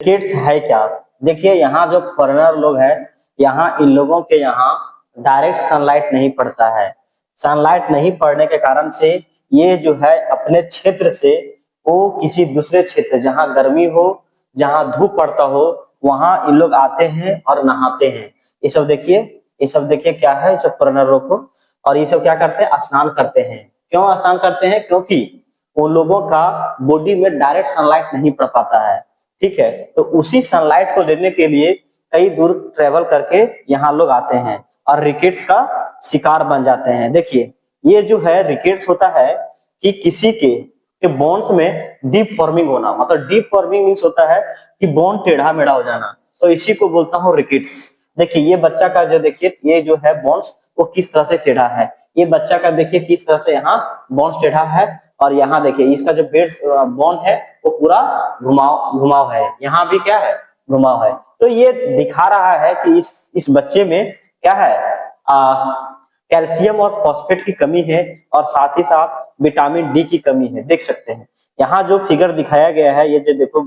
Kids है क्या? देखिए यहाँ जो फॉरेनर लोग हैं, यहाँ इन लोगों के यहाँ डायरेक्ट सनलाइट नहीं पड़ता है। सनलाइट नहीं पड़ने के कारण से ये जो है अपने क्षेत्र से वो किसी दूसरे क्षेत्र जहाँ गर्मी हो, जहाँ धूप पड़ता हो, वहां इन लोग आते हैं और नहाते हैं। ये सब देखिए क्या है, ये सब फॉरेनरों को। और ये सब क्या करते हैं? स्नान करते हैं। क्यों स्नान करते हैं? क्योंकि उन लोगों का बॉडी में डायरेक्ट सनलाइट नहीं पड़ पाता है। ठीक है, तो उसी सनलाइट को लेने के लिए कई दूर ट्रेवल करके यहाँ लोग आते हैं और रिकेट्स का शिकार बन जाते हैं। देखिए ये जो है रिकेट्स होता है कि किसी के बोन्स में डीप फॉर्मिंग होना, मतलब डीप फॉर्मिंग मीन्स होता है कि बोन टेढ़ा मेढ़ा हो जाना, तो इसी को बोलता हूँ रिकेट्स। देखिए ये बच्चा का जो देखिए ये जो है बोन्स वो किस तरह से टेढ़ा है, ये बच्चा का देखिए किस तरह से यहाँ बोन्स टेढ़ा है, और यहाँ देखिए इसका जो बेड बोन है वो पूरा घुमाव है, यहाँ भी क्या है? घुमाव है। तो ये दिखा रहा है कि इस बच्चे में क्या है? कैल्शियम और फॉस्फेट की कमी है, और साथ ही साथ विटामिन डी की कमी है। देख सकते हैं यहाँ जो फिगर दिखाया गया है, ये जो देखो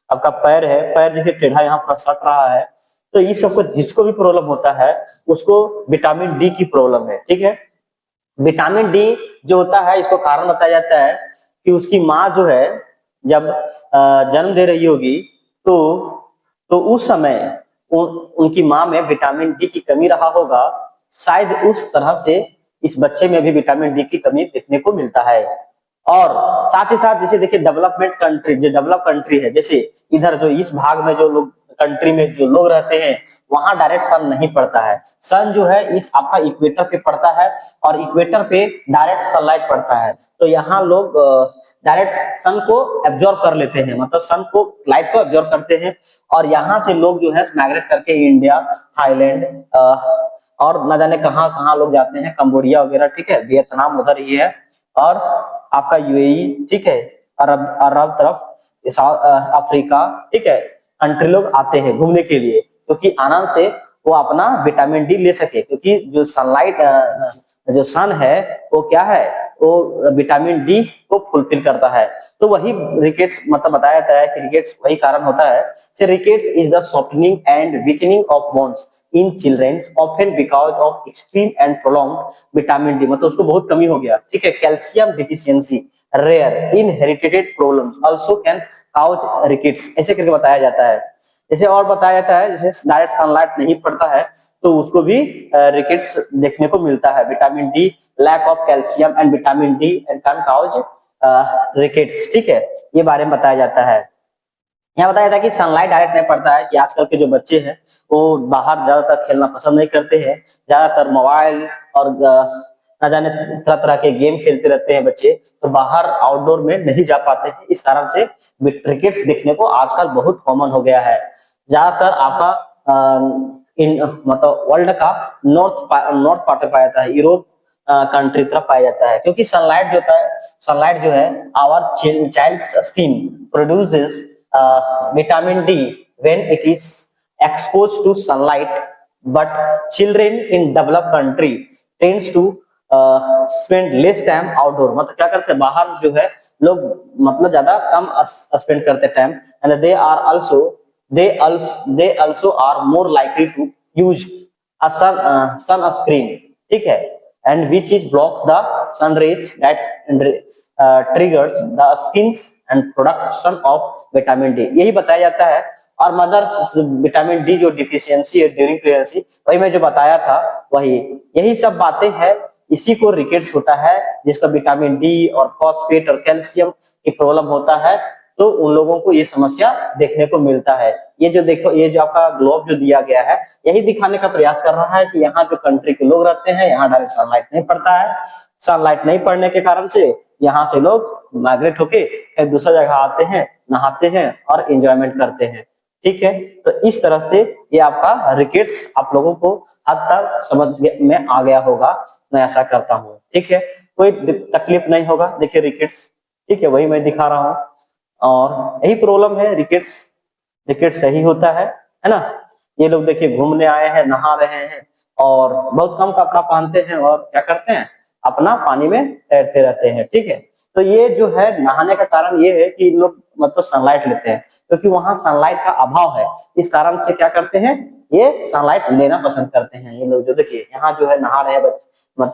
आपका पैर है, पैर देखिए टेढ़ा यहाँ पर सट रहा है। तो इस सबको जिसको भी प्रॉब्लम होता है उसको विटामिन डी की प्रॉब्लम है। ठीक है, विटामिन डी जो होता है इसको कारण बताया जाता है कि उसकी माँ जो है जब जन्म दे रही होगी तो उस समय उनकी माँ में विटामिन डी की कमी रहा होगा, शायद उस तरह से इस बच्चे में भी विटामिन डी की कमी देखने को मिलता है। और साथ ही साथ जैसे देखिए डेवलपमेंट कंट्री, जो डेवलप कंट्री है, जैसे इधर जो इस भाग में जो लोग कंट्री में जो लोग रहते हैं वहां डायरेक्ट सन नहीं पड़ता है। सन जो है इस आपका इक्वेटर पे पड़ता है, और इक्वेटर पे डायरेक्ट सनलाइट पड़ता है, तो यहाँ लोग डायरेक्ट सन को एब्जॉर्ब कर लेते हैं, मतलब सन को लाइट को एब्जॉर्ब करते हैं। और यहाँ से लोग जो है माइग्रेट करके इंडिया, थाईलैंड और न जाने कहाँ कहाँ लोग जाते हैं, कंबोडिया वगैरह, ठीक है, वियतनाम उधर ही है, और आपका यूएई, ठीक है, अरब अरब तरफ, अफ्रीका, ठीक है, कंट्री लोग आते हैं घूमने के लिए, क्योंकि आनंद से वो अपना विटामिन डी ले सके, क्योंकि जो सनलाइट जो सन है वो क्या है? वो विटामिन डी को फुलफिल करता है। तो वही रिकेट्स मतलब बताया जाता है कि रिकेट्स वही कारण होता है। से rickets is the softening and weakening of bones in children often because of extreme and prolonged vitamin D, मतलब उसको बहुत कमी हो गया। ठीक है, calcium deficiency rare inherited problems also can cause rickets, ऐसे करके बताया जाता है। जैसे और बताया जाता है जैसे डायरेक्ट सनलाइट नहीं पड़ता है तो उसको भी रिकेट्स देखने को मिलता है। Vitamin D, lack of calcium and vitamin D can cause rickets. ठीक है, ये बारे में बताया जाता है। यहाँ बताया जाता है कि सनलाइट डायरेक्ट नहीं पड़ता है कि आजकल के जो बच्चे हैं वो बाहर ज्यादातर खेलना पसंद नहीं करते हैं, ज्यादातर मोबाइल और न जाने तरह तरह के गेम खेलते रहते हैं बच्चे, तो बाहर आउटडोर में नहीं जा पाते हैं। इस कारण से क्रिकेट्स देखने को आजकल बहुत कॉमन हो गया है। ज्यादातर आपका मतलब वर्ल्ड का नॉर्थ पार्ट में पाया जाता है, यूरोप कंट्री तरफ पाया जाता है, क्योंकि सनलाइट जो है our child skin produces vitamin D when it is exposed to sunlight, but children in developed country tends to spend less time outdoor, मतलब क्या करते हैं बाहर जो है लोग मतलब ज्यादा कम स्पेंड करते हैं time, and they also are more likely to use a sunscreen, ठीक है, and which is block the sun rays that triggers the skins and production of vitamin D, यही बताया जाता है। और मदर विटामिन डी जो डिफिशियंसी है during pregnancy, वही मैं जो बताया था वही, यही सब बातें हैं, इसी को रिकेट्स होता है, जिसका विटामिन डी और फॉस्फेट और कैल्शियम की प्रॉब्लम होता है, तो उन लोगों को ये समस्या देखने को मिलता है। ये जो देखो, ये जो आपका ग्लोब जो दिया गया है यही दिखाने का प्रयास कर रहा है कि यहाँ जो कंट्री के लोग रहते हैं यहाँ डायरेक्ट सनलाइट नहीं पड़ता है। सनलाइट नहीं पड़ने के कारण से यहाँ से लोग माइग्रेट होके एक दूसरा जगह आते हैं, नहाते हैं और एंजॉयमेंट करते हैं। ठीक है, तो इस तरह से ये आपका रिकेट्स आप लोगों को हद तक समझ में आ गया होगा, मैं ऐसा करता हूँ। ठीक है, कोई तकलीफ नहीं होगा। देखिए रिकेट्स, ठीक है, वही मैं दिखा रहा हूँ, और यही प्रॉब्लम है, रिकेट्स सही होता है ना। ये लोग देखिए घूमने आए हैं, नहा रहे हैं और बहुत कम कपड़ा पहनते हैं और क्या करते हैं, अपना पानी में तैरते रहते हैं। ठीक है, तो ये जो है नहाने का कारण ये है कि लोग मतलब सनलाइट लेते हैं, क्योंकि वहां सनलाइट का अभाव है। इस कारण से क्या करते हैं, ये सनलाइट लेना पसंद करते हैं। ये लोग जो देखिए यहाँ जो है नहा रहे हैं मतलब